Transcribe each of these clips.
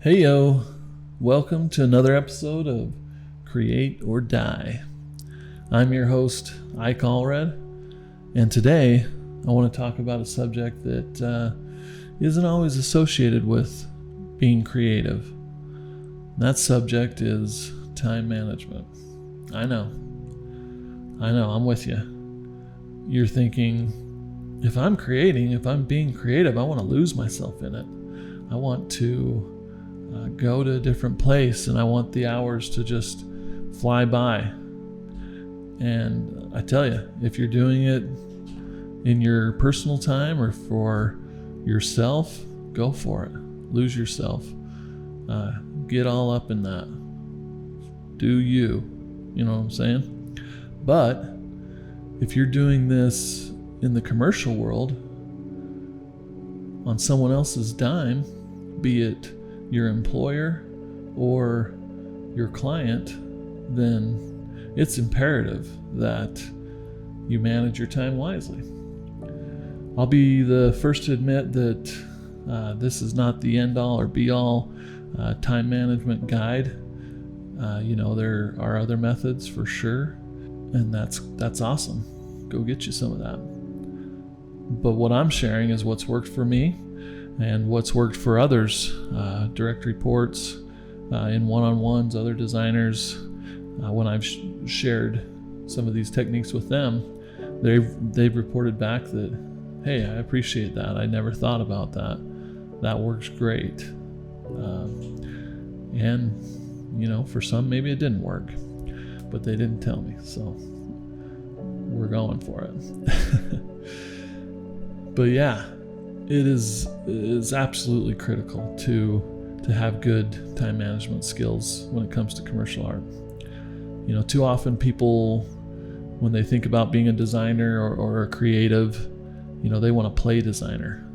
Hey yo, welcome to another episode of Create or Die. I'm your host, Ike Allred, and today I want to talk about a subject that isn't always associated with being creative. That subject is time management. I know, I'm with you. You're thinking, if I'm being creative, I want to lose myself in it. I want to go to a different place, and I want the hours to just fly by. And I tell you, if you're doing it in your personal time or for yourself, go for it. Lose yourself. Get all up in that. Do you. You know what I'm saying? But if you're doing this in the commercial world on someone else's dime, be it your employer or your client, then it's imperative that you manage your time wisely. I'll be the first to admit that this is not the end-all or be-all time management guide. There are other methods for sure, and that's awesome. Go get you some of that. But what I'm sharing is what's worked for me and what's worked for others, direct reports, in one-on-ones, other designers. When I've shared some of these techniques with them, they've reported back that, hey, I appreciate that. I never thought about that. That works great. And for some, maybe it didn't work, but they didn't tell me, so we're going for it. But yeah, it is absolutely critical to have good time management skills when it comes to commercial art. Too often people, when they think about being a designer or a creative, they want to play designer.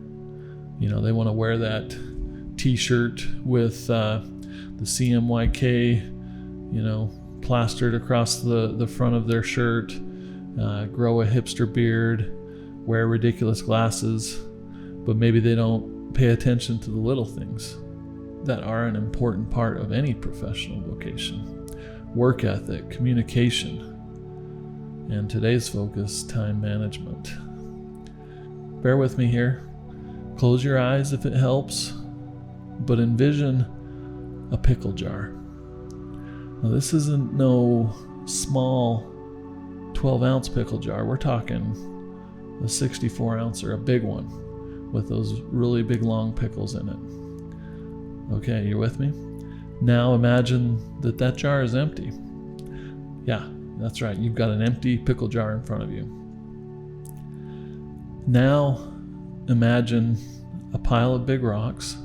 They want to wear that t-shirt with the CMYK, plastered across the front of their shirt, grow a hipster beard, wear ridiculous glasses, but maybe they don't pay attention to the little things that are an important part of any professional vocation. Work ethic, communication, and today's focus, time management. Bear with me here. Close your eyes if it helps, but envision a pickle jar. Now, this isn't no small 12-ounce pickle jar. We're talking a 64-ounce or a big one with those really big long pickles in it. Okay, you with me? Now imagine that jar is empty. Yeah, that's right. You've got an empty pickle jar in front of you. Now imagine a pile of big rocks,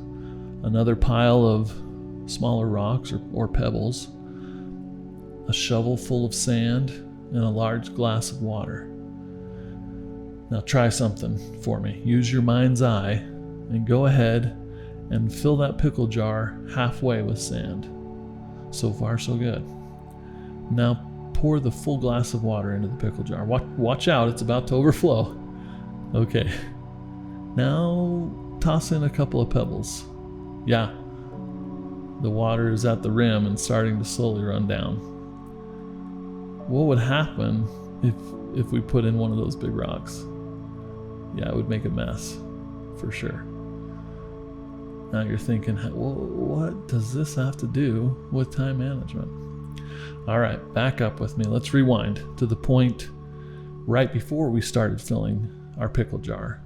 another pile of smaller rocks or pebbles, a shovel full of sand, and a large glass of water. Now try something for me. Use your mind's eye and go ahead and fill that pickle jar halfway with sand. So far, so good. Now pour the full glass of water into the pickle jar. Watch out, it's about to overflow. Okay. Now toss in a couple of pebbles. Yeah, the water is at the rim and starting to slowly run down. What would happen if we put in one of those big rocks? Yeah, it would make a mess, for sure. Now you're thinking, well, what does this have to do with time management? All right, back up with me. Let's rewind to the point right before we started filling our pickle jar.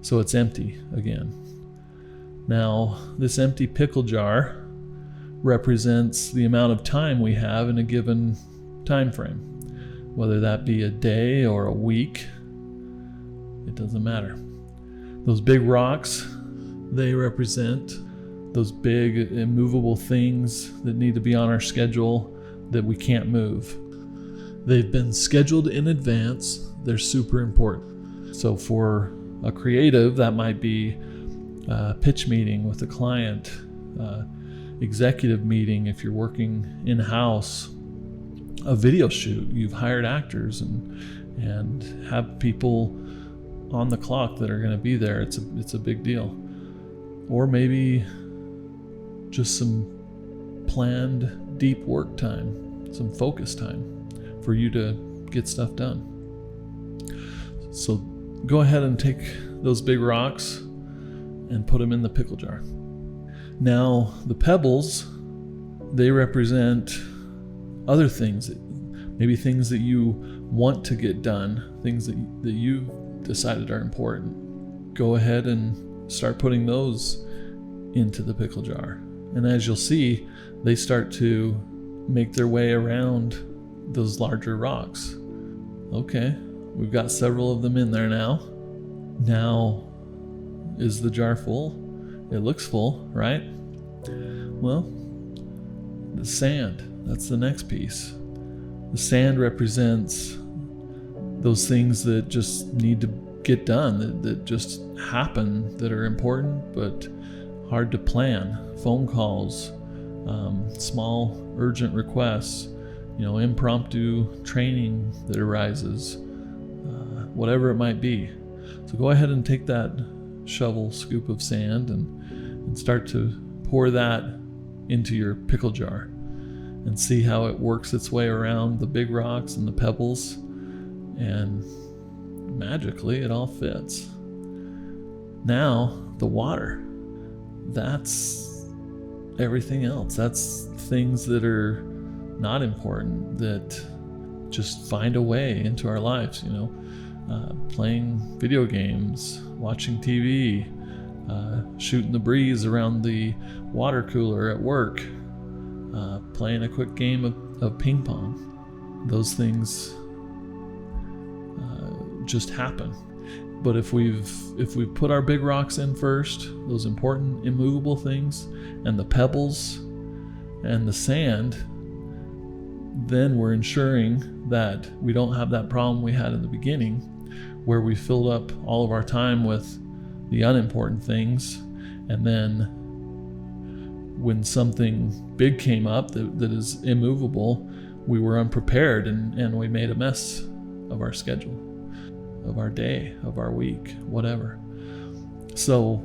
So it's empty again. Now, this empty pickle jar represents the amount of time we have in a given time frame, whether that be a day or a week. It doesn't matter. Those big rocks, they represent those big immovable things that need to be on our schedule that we can't move. They've been scheduled in advance. They're super important. So for a creative, that might be a pitch meeting with a client, executive meeting if you're working in-house, a video shoot. You've hired actors and have people on the clock that are going to be there. It's a big deal. Or maybe just some planned deep work time, some focus time for you to get stuff done. So go ahead and take those big rocks and put them in the pickle jar. Now the pebbles, they represent other things, maybe things that you want to get done, things that you've decided are important. Go ahead and start putting those into the pickle jar. And as you'll see, they start to make their way around those larger rocks. Okay, we've got several of them in there now. Now, is the jar full? It looks full, right? Well, the sand, that's the next piece. The sand represents those things that just need to get done, that just happen, that are important but hard to plan. Phone calls, small urgent requests, impromptu training that arises, whatever it might be. So go ahead and take that shovel scoop of sand and start to pour that into your pickle jar and see how it works its way around the big rocks and the pebbles, and magically it all fits. Now the water, that's everything else. That's things that are not important, that just find a way into our lives, playing video games, watching TV, shooting the breeze around the water cooler at work, playing a quick game of ping pong. Those things just happen. But if we've put our big rocks in first, those important immovable things, and the pebbles and the sand, then we're ensuring that we don't have that problem we had in the beginning, where we filled up all of our time with the unimportant things, and then when something big came up that is immovable, we were unprepared and we made a mess of our schedule, of our day, of our week, whatever. So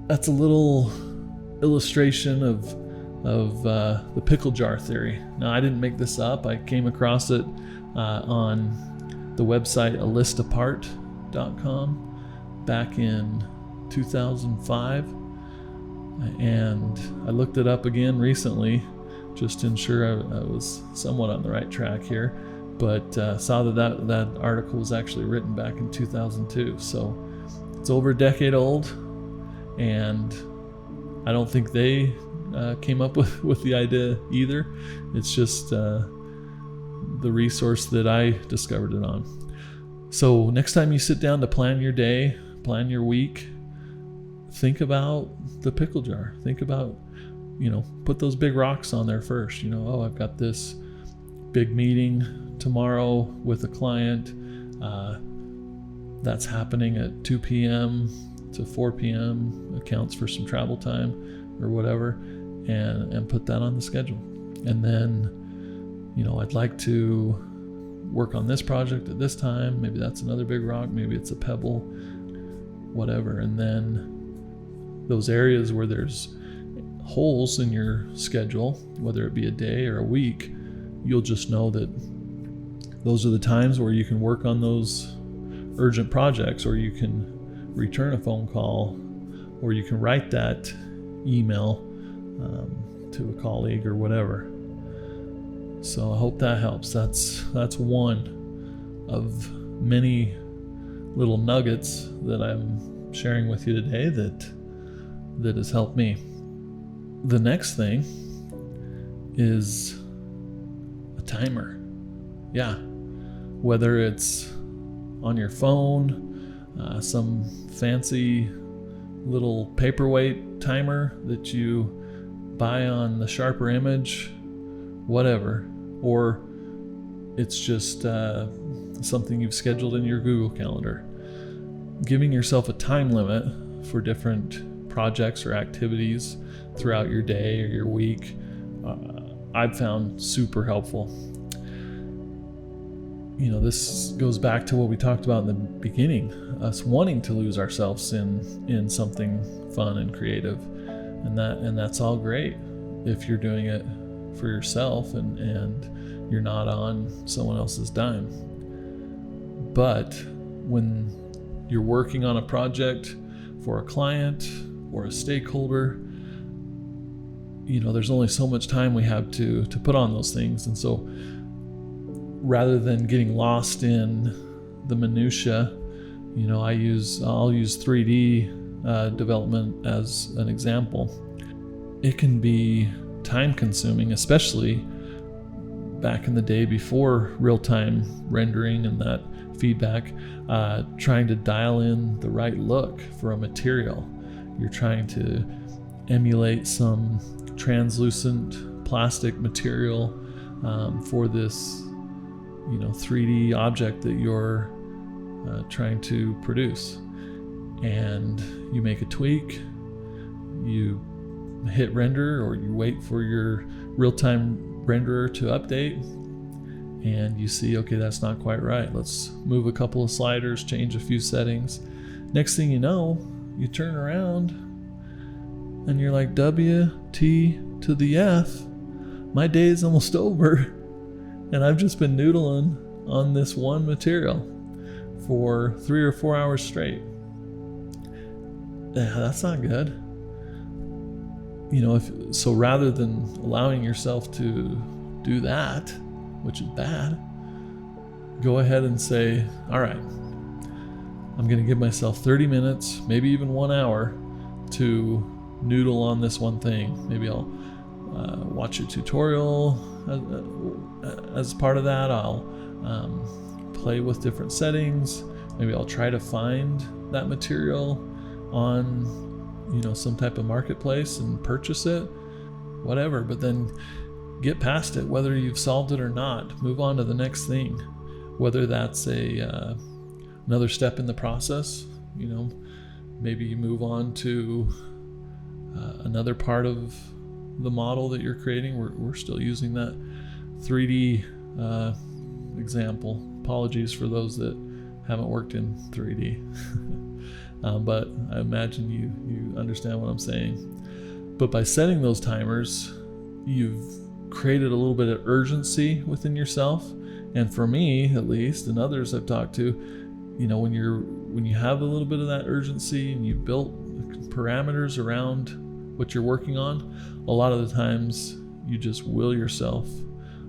that's a little illustration of the pickle jar theory. Now, I didn't make this up. I came across it on the website alistapart.com back in 2005, and I looked it up again recently just to ensure I was somewhat on the right track here, but saw that article was actually written back in 2002. So it's over a decade old, and I don't think they came up with the idea either. It's just the resource that I discovered it on. So next time you sit down to plan your day, plan your week, think about the pickle jar. Think about, put those big rocks on there first. I've got this big meeting tomorrow with a client. That's happening at 2 p.m. to 4 p.m. accounts for some travel time or whatever, and put that on the schedule. And then, I'd like to work on this project at this time. Maybe that's another big rock. Maybe it's a pebble, whatever. And then those areas where there's holes in your schedule, whether it be a day or a week, you'll just know that those are the times where you can work on those urgent projects, or you can return a phone call, or you can write that email to a colleague or whatever. So I hope that helps. That's one of many little nuggets that I'm sharing with you today that has helped me. The next thing is a timer. Yeah, whether it's on your phone, some fancy little paperweight timer that you buy on the Sharper Image, whatever, or it's just something you've scheduled in your Google Calendar. Giving yourself a time limit for different projects or activities throughout your day or your week, I've found super helpful. This goes back to what we talked about in the beginning, us wanting to lose ourselves in something fun and creative. and that's all great if you're doing it for yourself and you're not on someone else's dime. But when you're working on a project for a client or a stakeholder, there's only so much time we have to put on those things. And so rather than getting lost in the minutia, I'll use 3D development as an example. It can be time consuming, especially back in the day before real-time rendering and that feedback, trying to dial in the right look for a material. You're trying to emulate some translucent plastic material for this 3D object that you're trying to produce. And you make a tweak, you hit render, or you wait for your real-time renderer to update, and you see, okay, that's not quite right. Let's move a couple of sliders, change a few settings. Next thing you know, you turn around and you're like, WT to the F, my day is almost over, and I've just been noodling on this one material for 3 or 4 hours straight. Yeah, that's not good. So rather than allowing yourself to do that, which is bad, go ahead and say, all right, I'm going to give myself 30 minutes, maybe even 1 hour to noodle on this one thing. Maybe I'll watch a tutorial as part of that. I'll play with different settings. Maybe I'll try to find that material on some type of marketplace and purchase it, whatever. But then get past it, whether you've solved it or not. Move on to the next thing, whether that's another step in the process. Maybe you move on to another part of the model that you're creating. We're still using that 3D example. Apologies for those that haven't worked in 3D. But I imagine you understand what I'm saying. But by setting those timers, you've created a little bit of urgency within yourself. And for me, at least, and others I've talked to, when you have a little bit of that urgency and you've built parameters around what you're working on, a lot of the times you just will yourself,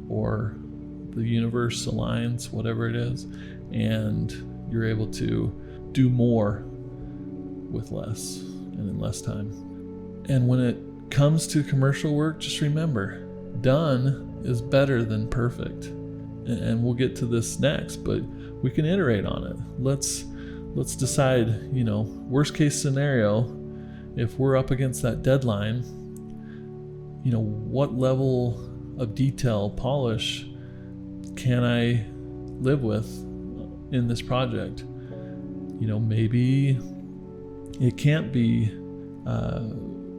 or the universe aligns, whatever it is, and you're able to do more with less and in less time. And when it comes to commercial work, just remember, done is better than perfect. And we'll get to this next, but we can iterate on it. Let's decide, worst case scenario, if we're up against that deadline, what level of detail, polish can I live with in this project? Maybe it can't be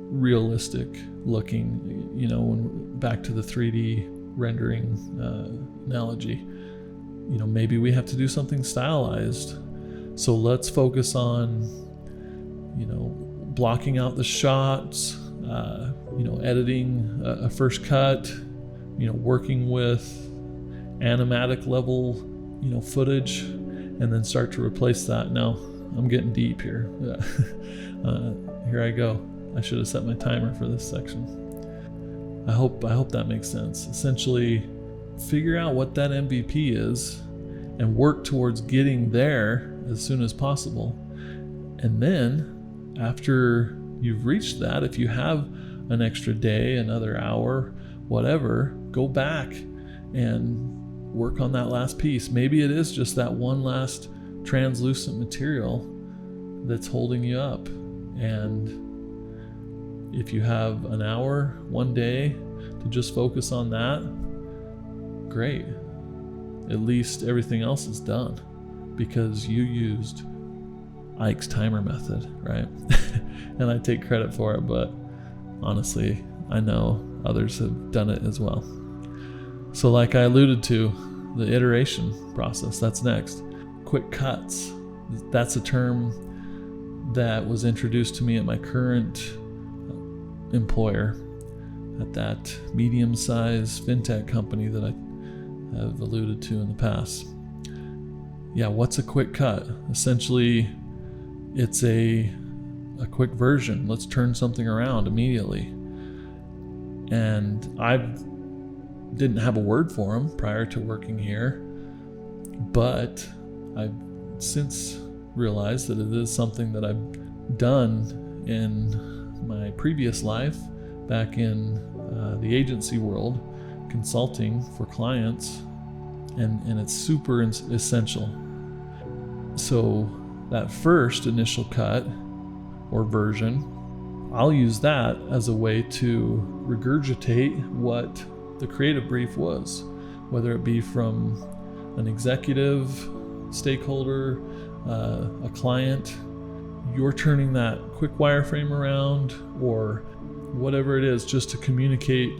realistic looking, when back to the 3D rendering analogy. Maybe we have to do something stylized. So let's focus on, blocking out the shots, editing a first cut, working with animatic level, footage, and then start to replace that. Now, I'm getting deep here. Here I go. I should have set my timer for this section. I hope that makes sense. Essentially, figure out what that MVP is and work towards getting there as soon as possible. And then after you've reached that, if you have an extra day, another hour, whatever, go back and work on that last piece. Maybe it is just that one last translucent material that's holding you up. And if you have an hour, one day to just focus on that, great. At least everything else is done because you used Ike's timer method, right? And I take credit for it, but honestly, I know others have done it as well. So like I alluded to, the iteration process, that's next. Quick cuts, that's a term that was introduced to me at my current employer at that medium-sized fintech company that I have alluded to in the past. Yeah, what's a quick cut? Essentially, it's a quick version. Let's turn something around immediately. And I didn't have a word for them prior to working here, but I've since realized that it is something that I've done in my previous life back in the agency world, consulting for clients, and it's super essential. So that first initial cut or version, I'll use that as a way to regurgitate what the creative brief was, whether it be from an executive, stakeholder, a client. You're turning that quick wireframe around or whatever it is just to communicate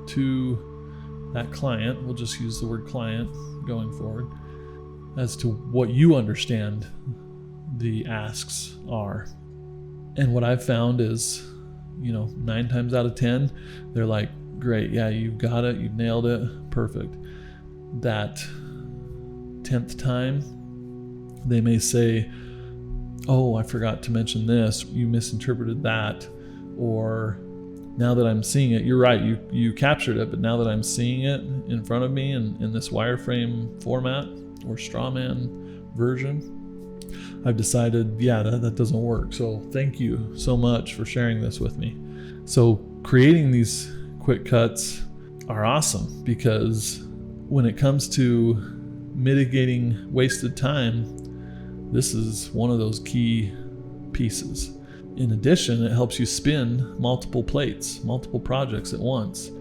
to that client. We'll just use the word client going forward as to what you understand the asks are. And what I've found is, 9 times out of 10, they're like, great, yeah, you've got it, you've nailed it, perfect. That 10th time, they may say, oh, I forgot to mention this, you misinterpreted that, or now that I'm seeing it, you're right, you captured it, but now that I'm seeing it in front of me in this wireframe format or strawman version, I've decided, yeah, that doesn't work. So thank you so much for sharing this with me. So creating these quick cuts are awesome because when it comes to mitigating wasted time, this is one of those key pieces. In addition, it helps you spin multiple plates, multiple projects at once.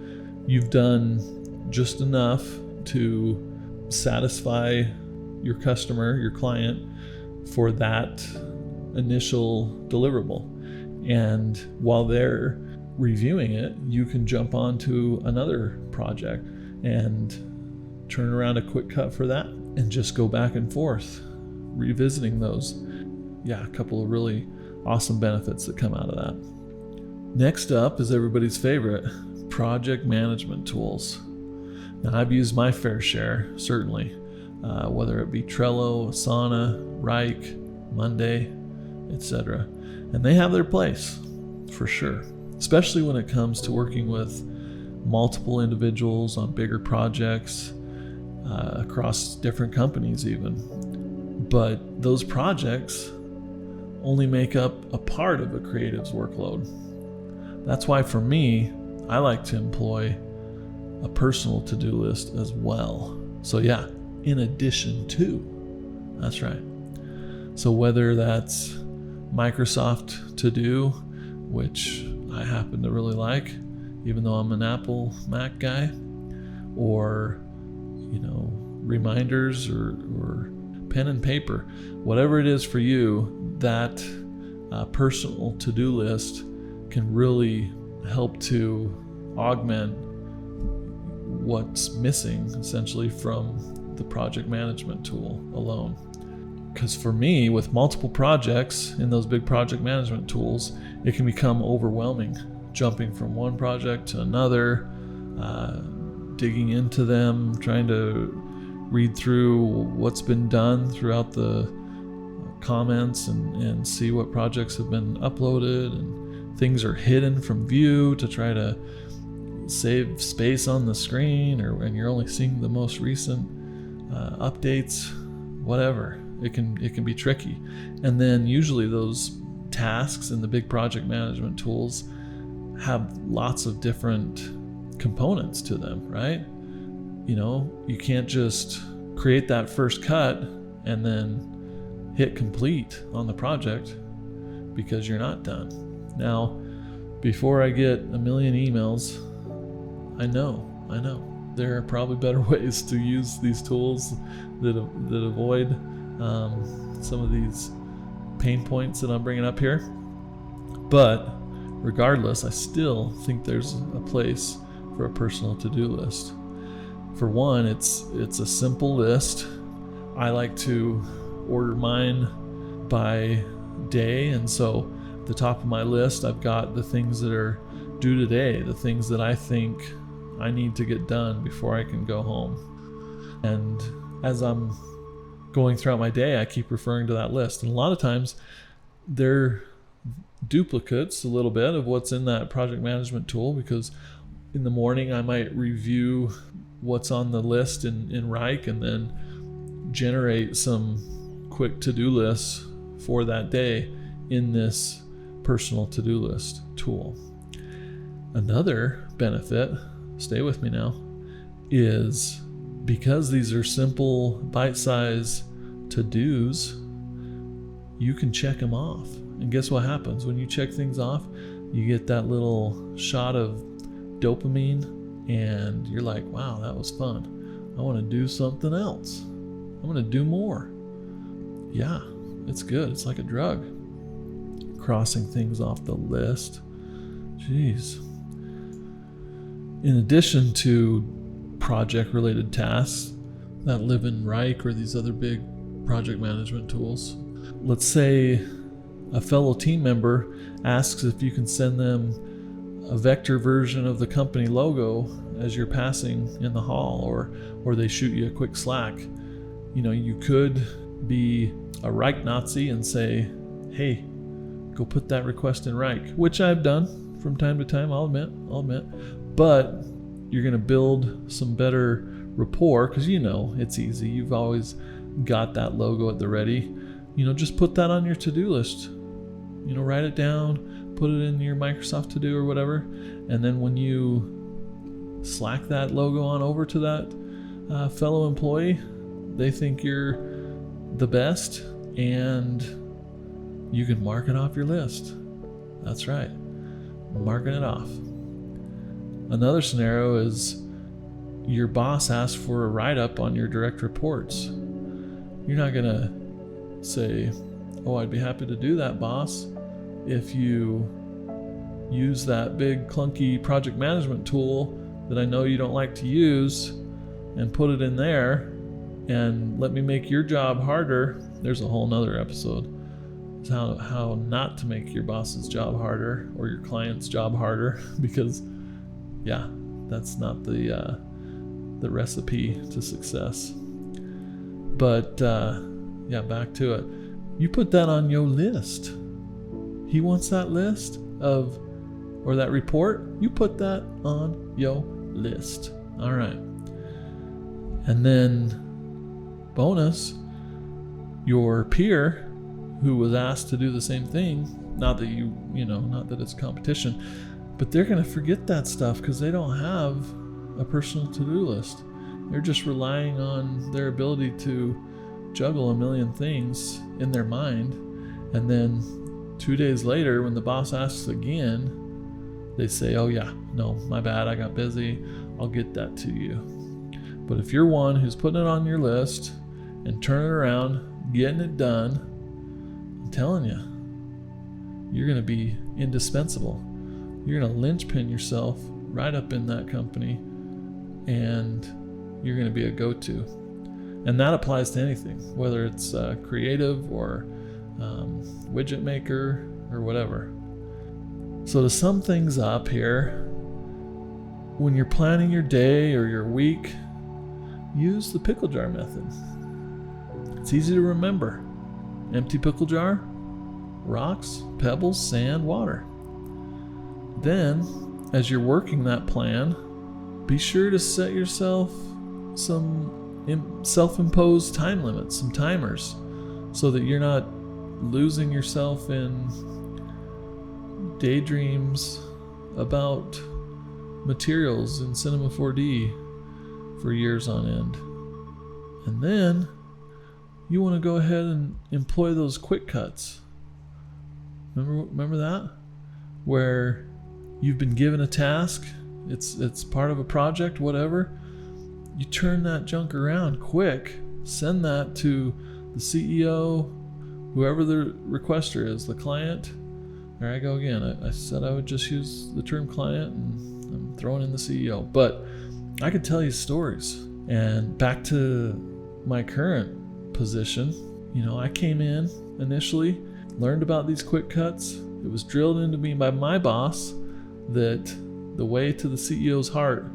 You've done just enough to satisfy your customer, your client, for that initial deliverable. And while they're reviewing it, you can jump onto another project and turn around a quick cut for that and just go back and forth, revisiting those. Yeah, a couple of really awesome benefits that come out of that. Next up is everybody's favorite, project management tools. Now, I've used my fair share, certainly, whether it be Trello, Asana, Rike, Monday, etc. And they have their place, for sure, especially when it comes to working with multiple individuals on bigger projects across different companies even. But those projects only make up a part of a creative's workload. That's why for me, I like to employ a personal to-do list as well. So yeah, in addition to, that's right. So whether that's Microsoft To Do, which I happen to really like, even though I'm an Apple Mac guy, or reminders or pen and paper, whatever it is for you, that personal to-do list can really help to augment what's missing essentially from the project management tool alone. Because for me, with multiple projects in those big project management tools, it can become overwhelming, jumping from one project to another, digging into them, trying to read through what's been done throughout the comments and see what projects have been uploaded, and things are hidden from view to try to save space on the screen, and you're only seeing the most recent updates, whatever. It can be tricky. And then usually those tasks in the big project management tools have lots of different components to them, right? You can't just create that first cut and then hit complete on the project because you're not done. Now, before I get a million emails, I know there are probably better ways to use these tools that avoid some of these pain points that I'm bringing up here. But regardless, I still think there's a place for a personal to-do list. For one, it's a simple list. I like to order mine by day, and so at the top of my list, I've got the things that are do today, the things that I think I need to get done before I can go home. And as I'm going throughout my day, I keep referring to that list. And a lot of times they're duplicates a little bit of what's in that project management tool, because in the morning I might review what's on the list in Reich and then generate some quick to-do lists for that day in this personal to-do list tool. Another benefit, stay with me now, is because these are simple bite-sized to-dos, you can check them off. And guess what happens when you check things off? You get that little shot of dopamine and you're like, wow, that was fun. I want to do something else. I'm going to do more. Yeah, it's good. It's like a drug. Crossing things off the list. Jeez. In addition to project-related tasks that live in Reich or these other big project management tools, let's say a fellow team member asks if you can send them a vector version of the company logo as you're passing in the hall, or they shoot you a quick Slack. You know, you could be a Reich Nazi and say, hey, go put that request in Reich, which I've done from time to time, I'll admit. But you're going to build some better rapport because you know it's easy. You've always got that logo at the ready. You know, just put that on your to-do list. You know, write it down, put it in your Microsoft To-Do or whatever, and then when you Slack that logo on over to that fellow employee, they think you're the best, and you can mark it off your list. That's right, marking it off. Another scenario is your boss asks for a write-up on your direct reports. You're not gonna say, oh, I'd be happy to do that, boss, if you use that big clunky project management tool that I know you don't like to use and put it in there and let me make your job harder. There's a whole nother episode. It's how not to make your boss's job harder or your client's job harder, because yeah, that's not the recipe to success. But yeah, back to it. You put that on your list. He wants that list or that report. You put that on your list. All right. And then bonus, your peer who was asked to do the same thing, not that it's competition, but they're going to forget that stuff because they don't have a personal to-do list. They're just relying on their ability to juggle a million things in their mind, and then 2 days later when the boss asks again, they say, oh yeah, no, my bad, I got busy, I'll get that to you. But if you're one who's putting it on your list and turning it around, getting it done, I'm telling you, you're going to be indispensable. You're going to linchpin yourself right up in that company, and you're going to be a go-to. And that applies to anything, whether it's creative or widget maker or whatever. So to sum things up here, when you're planning your day or your week, use the pickle jar method. It's easy to remember. Empty pickle jar, rocks, pebbles, sand, water. Then, as you're working that plan, be sure to set yourself some self-imposed time limits, some timers, so that you're not losing yourself in daydreams about materials in Cinema 4D for years on end. And then you want to go ahead and employ those quick cuts. Remember that? Where you've been given a task, it's part of a project, whatever. You turn that junk around quick, send that to the CEO, whoever the requester is, the client. There I go again. I said I would just use the term client, and I'm throwing in the CEO. But I could tell you stories. And back to my current position, I came in initially, learned about these quick cuts. It was drilled into me by my boss that the way to the CEO's heart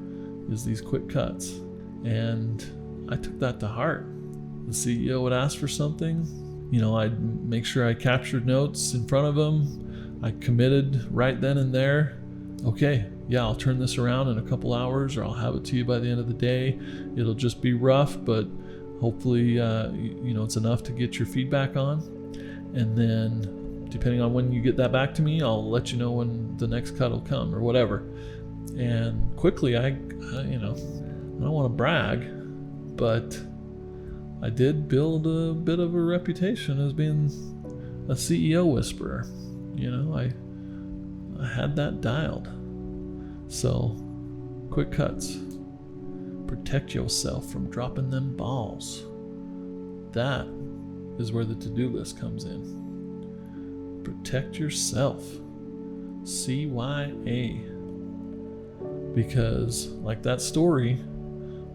is these quick cuts. And I took that to heart. The CEO would ask for something, I'd make sure I captured notes in front of him. I committed right then and there. Okay, yeah, I'll turn this around in a couple hours, or I'll have it to you by the end of the day. It'll just be rough, but hopefully, it's enough to get your feedback on. And then, depending on when you get that back to me, I'll let you know when the next cut will come or whatever. And quickly, I don't want to brag, but I did build a bit of a reputation as being a CEO whisperer. I had that dialed. So, quick cuts. Protect yourself from dropping them balls. That is where the to-do list comes in. Protect yourself. CYA. Because, like that story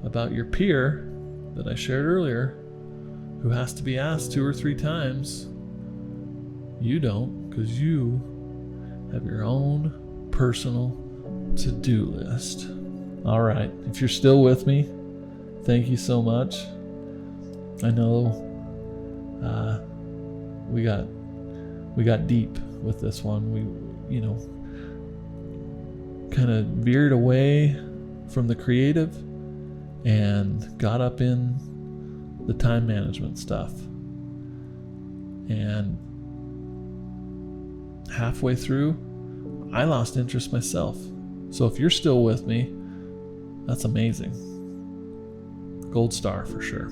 about your peer that I shared earlier, who has to be asked 2 or 3 times, you don't, because you have your own personal to-do list. All right, if you're still with me, thank you so much. I know we got deep with this one. We kind of veered away from the creative and got up in the time management stuff. And halfway through, I lost interest myself. So if you're still with me, that's amazing. Gold star for sure.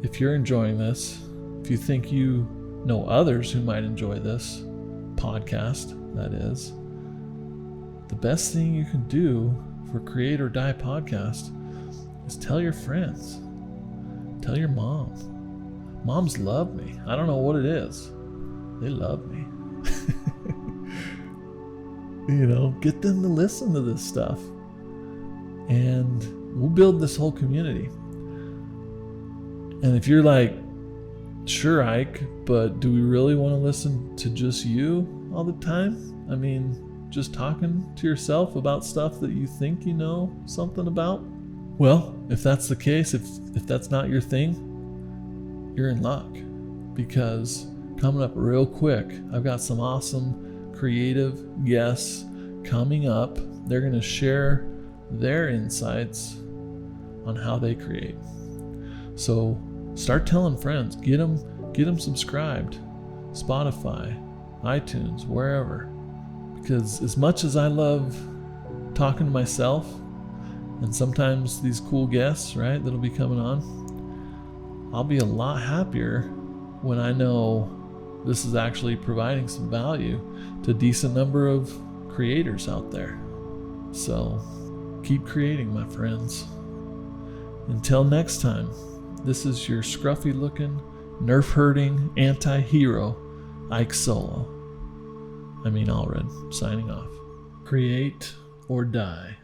If you're enjoying this, if you think you know others who might enjoy this podcast, that is, the best thing you can do for Create or Die podcast is tell your friends. Tell your mom. Moms love me. I don't know what it is. They love me. Get them to listen to this stuff. And we'll build this whole community. And if you're like, sure, Ike, but do we really want to listen to just you all the time? I mean, just talking to yourself about stuff that you think you know something about? Well, if that's the case, if that's not your thing, you're in luck. Because coming up real quick, I've got some awesome creative guests coming up. They're going to share their insights on how they create. So start telling friends, get them subscribed, Spotify, iTunes, wherever. Because as much as I love talking to myself, and sometimes these cool guests, right, that'll be coming on, I'll be a lot happier when I know this is actually providing some value to a decent number of creators out there. So keep creating, my friends. Until next time, this is your scruffy looking, nerf hurting anti-hero, Ike Solo. Allred, signing off. Create or die.